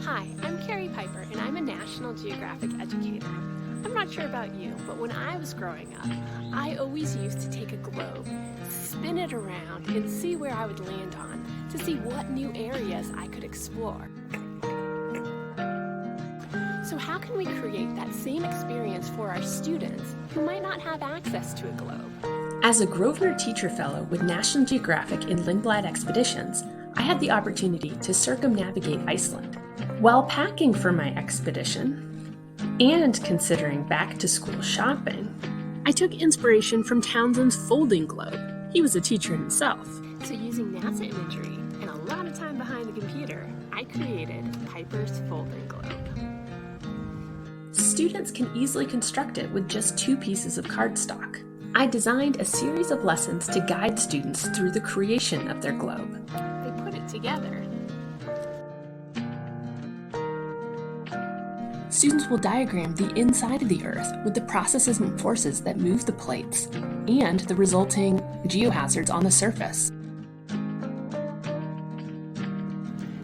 Hi, I'm Carrie Piper, and I'm a National Geographic educator. I'm not sure about you, but when I was growing up, I always used to take a globe, spin it around, and see where I would land on to see what new areas I could explore. So how can we create that same experience for our students who might not have access to a globe? As a Grosvenor Teacher Fellow with National Geographic in Lindblad Expeditions, I had the opportunity to circumnavigate Iceland. While packing for my expedition and considering back-to-school shopping, I took inspiration from Townsend's folding globe. He was a teacher himself. So using NASA imagery and a lot of time behind the computer, I created Piper's folding globe. Students can easily construct it with just 2 pieces of cardstock. I designed a series of lessons to guide students through the creation of their globe. They put it together. Students will diagram the inside of the Earth with the processes and forces that move the plates and the resulting geohazards on the surface.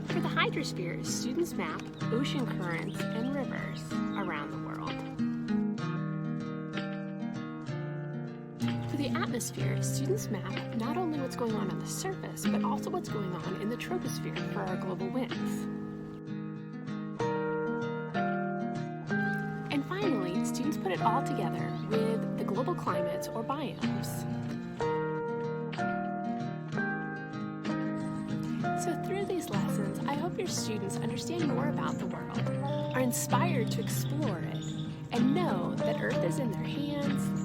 For the hydrosphere, students map ocean currents and rivers around the world. For the atmosphere, students map not only what's going on the surface, but also what's going on in the troposphere for our global winds. And finally, students put it all together with the global climates or biomes. So through these lessons, I hope your students understand more about the world, are inspired to explore it, and know that Earth is in their hands,